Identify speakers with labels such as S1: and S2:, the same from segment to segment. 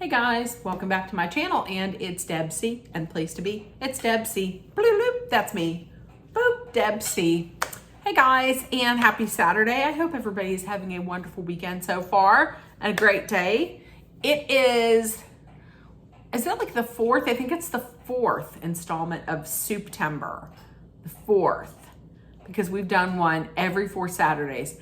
S1: Hey guys, welcome back to my channel, and it's Debsy, and place to be, it's Debsy. Bloop, bloop, that's me. Boop, Debsy. Hey guys, and happy Saturday. I hope everybody's having a wonderful weekend so far, and a great day. It is that like the fourth? I think it's the fourth installment of Souptember. The fourth, because we've done one every 4 Saturdays.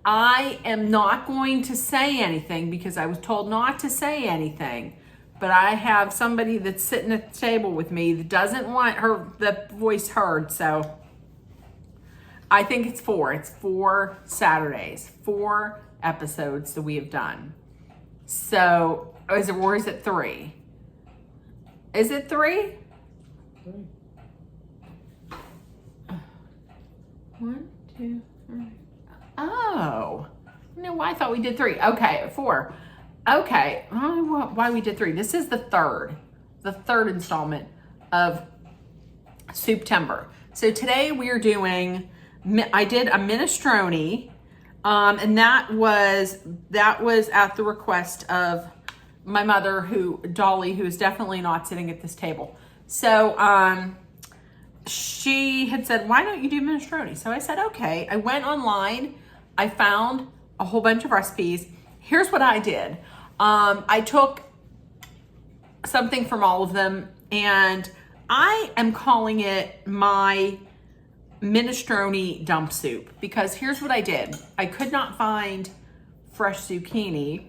S1: I am not going to say anything because I was told not to say anything, but I have somebody that's sitting at the table with me that doesn't want the voice heard, so I think it's 4. It's 4 Saturdays, 4 episodes that we have done. So, is it 3? Is it 3? 1, 2, 3. Oh, no, I thought we did 3. Okay, 4. Okay, why we did 3? This is the third installment of Souptember. So today we are doing, I did a minestrone, and that was at the request of my mother, Dolly, who is definitely not sitting at this table. So, she had said, why don't you do minestrone? So I said, okay. I went online. I found a whole bunch of recipes. Here's what I did. I took something from all of them, and I am calling it my minestrone dump soup, because here's what I did. I could not find fresh zucchini,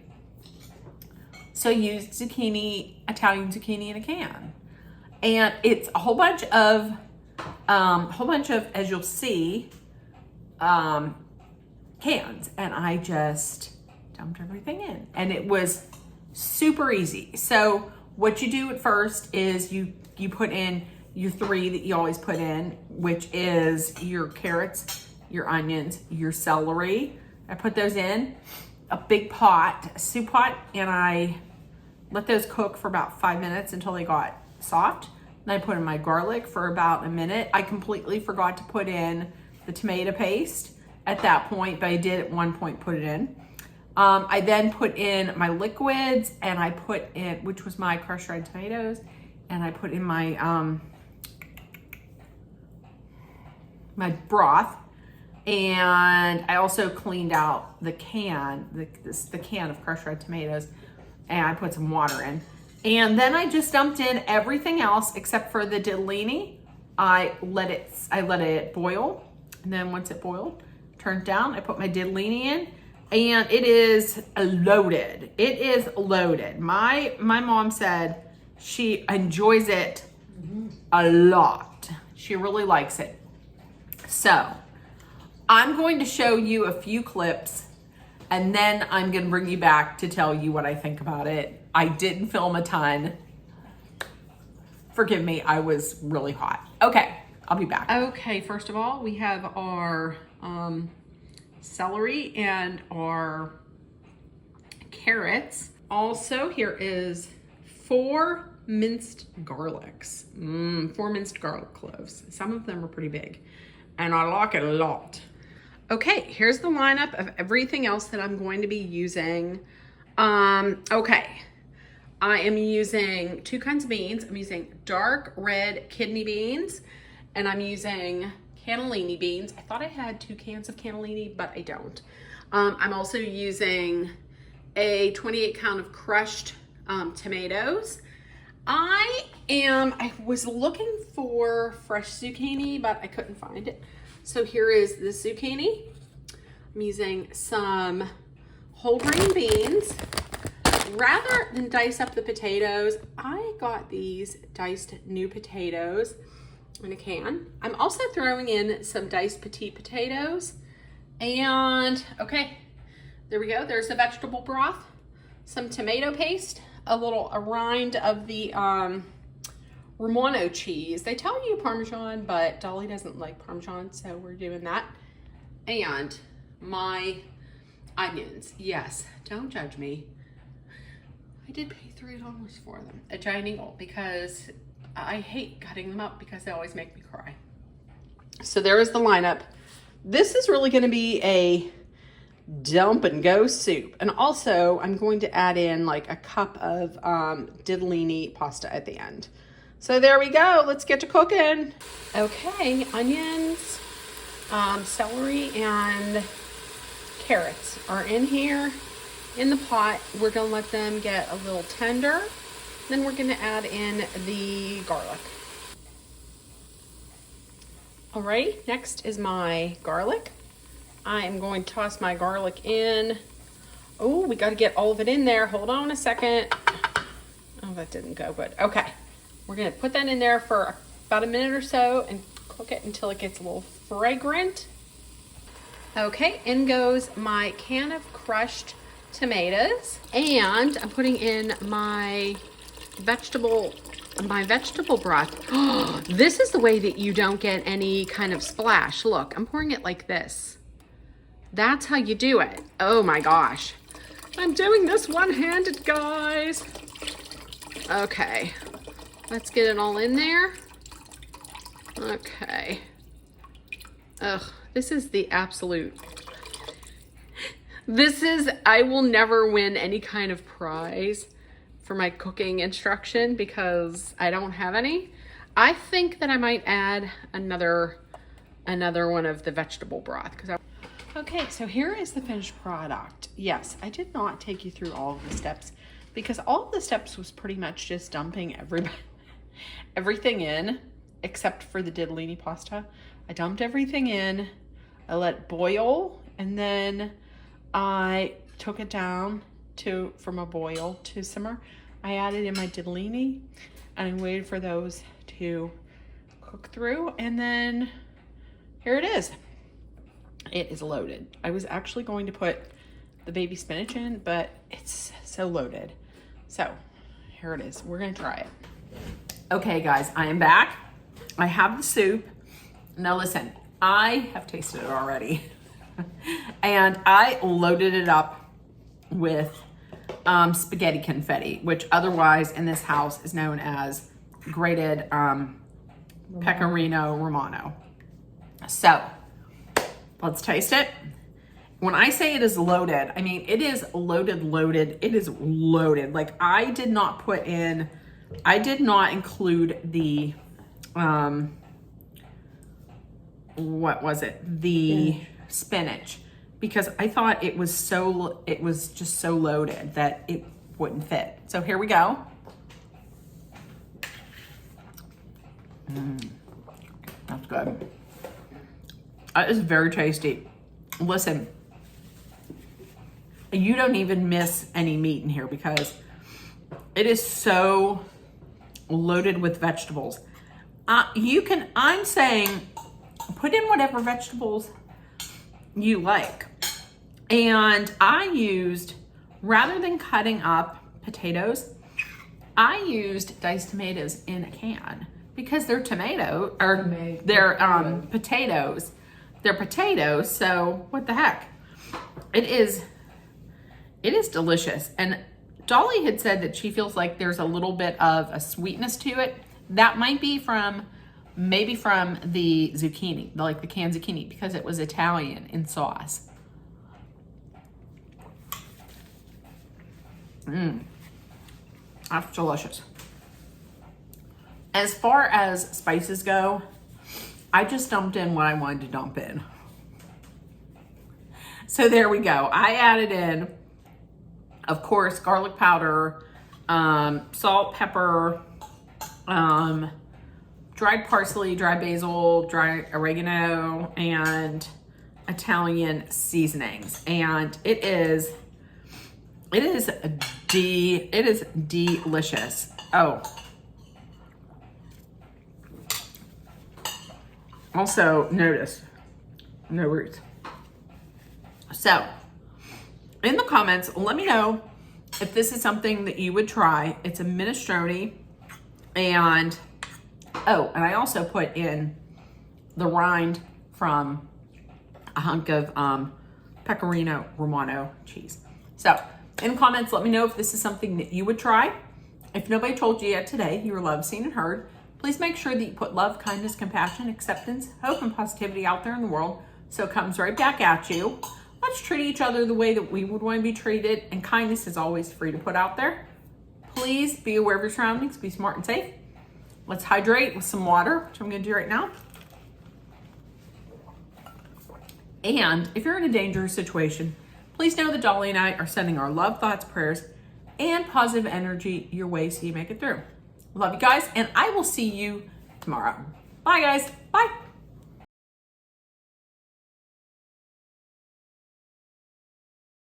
S1: so I used Italian zucchini in a can. And it's a whole bunch of, as you'll see, cans, and I just dumped everything in, and it was super easy. So what you do at first is you put in your 3 that you always put in, which is your carrots, your onions, your celery. I put those in a big pot, a soup pot, and I let those cook for about 5 minutes until they got soft. Then I put in my garlic for about a minute. I completely forgot to put in the tomato paste at that point, but I did at one point put it in. I then put in my liquids, and I put in, which was my crushed red tomatoes, and I put in my my broth, and I also cleaned out the can, the can of crushed red tomatoes, and I put some water in. And then I just dumped in everything else except for the ditalini. I let it boil, and then once it boiled, turned down, I put my ditalini in, and it is loaded. It is loaded. My mom said she enjoys it a lot. She really likes it. So I'm going to show you a few clips, and then I'm going to bring you back to tell you what I think about it. I didn't film a ton. Forgive me, I was really hot. Okay, I'll be back. Okay, first of all, we have our celery and our carrots. Also, here is 4 minced garlics. 4 minced garlic cloves. Some of them are pretty big, and I like it a lot. Okay, here's the lineup of everything else that I'm going to be using. Okay, I am using 2 kinds of beans. I'm using dark red kidney beans, and I'm using cannellini beans. I thought I had 2 cans of cannellini, but I don't. I'm also using a 28 count of crushed tomatoes. I was looking for fresh zucchini, but I couldn't find it. So here is the zucchini. I'm using some whole grain beans. Rather than dice up the potatoes, I got these diced new potatoes in a can. I'm also throwing in some diced petite potatoes. And okay, there we go. There's the vegetable broth, some tomato paste, a rind of the Romano cheese. They tell you Parmesan, but Dolly doesn't like Parmesan, so we're doing that. And my onions. Yes, don't judge me. I did pay $3 for them at Giant Eagle because I hate cutting them up because they always make me cry. So there is the lineup. This is really going to be dump and go soup. And also I'm going to add in like a cup of diddlini pasta at the end. So there we go. Let's get to cooking. Okay, onions, celery, and carrots are in here in the pot. We're gonna let them get a little tender. Then we're gonna add in the garlic. Alright, next is my garlic. I am going to toss my garlic in. Oh, we gotta get all of it in there. Hold on a second. Oh, that didn't go good. Okay, we're gonna put that in there for about a minute or so and cook it until it gets a little fragrant. Okay, in goes my can of crushed tomatoes, and I'm putting in my vegetable broth. This is the way that you don't get any kind of splash. Look, I'm pouring it like this. That's how you do it. Oh my gosh. I'm doing this one-handed, guys. Okay, let's get it all in there. Okay. Ugh, this is the absolute... I will never win any kind of prize for my cooking instruction because I don't have any. I think that I might add another one of the vegetable broth. Okay, so here is the finished product. Yes, I did not take you through all of the steps because all of the steps was pretty much just dumping everything in except for the diddlini pasta. I dumped everything in, I let it boil, and then I took it down from a boil to simmer. I added in my diddlini and I waited for those to cook through, and then here it is. It is loaded. I was actually going to put the baby spinach in, but it's so loaded. So here it is. We're gonna try it. Okay guys, I am back. I have the soup. Now listen, I have tasted it already. And I loaded it up with spaghetti confetti, which otherwise in this house is known as grated pecorino romano. So let's taste it. When I say it is loaded, I mean it is loaded. It is loaded. Like I did not include the what was it? The spinach, because I thought it was just so loaded that it wouldn't fit. So here we go. That's good. It is very tasty. Listen, you don't even miss any meat in here because it is so loaded with vegetables. I'm saying put in whatever vegetables you like. And I used, rather than cutting up potatoes, I used diced tomatoes in a can because they're potatoes. They're potatoes, so what the heck? It is delicious. And Dolly had said that she feels like there's a little bit of a sweetness to it. That might be maybe from the zucchini, like the canned zucchini, because it was Italian in sauce. That's delicious. As far as spices go, I just dumped in what I wanted to dump in. So there we go. I added in, of course, garlic powder, salt, pepper, dried parsley, dry basil, dry oregano, and Italian seasonings. And it is delicious. Oh. Also, notice, no roots. So, in the comments, let me know if this is something that you would try. It's a minestrone, and I also put in the rind from a hunk of pecorino romano cheese. So, in the comments, let me know if this is something that you would try. If nobody told you yet today you were loved, seen, and heard, please make sure that you put love, kindness, compassion, acceptance, hope, and positivity out there in the world so it comes right back at you. Let's treat each other the way that we would want to be treated, and kindness is always free to put out there. Please be aware of your surroundings, be smart and safe. Let's hydrate with some water, which I'm gonna do right now. And if you're in a dangerous situation, please know that Dolly and I are sending our love, thoughts, prayers, and positive energy your way so you make it through. Love you guys, and I will see you tomorrow. Bye guys, bye.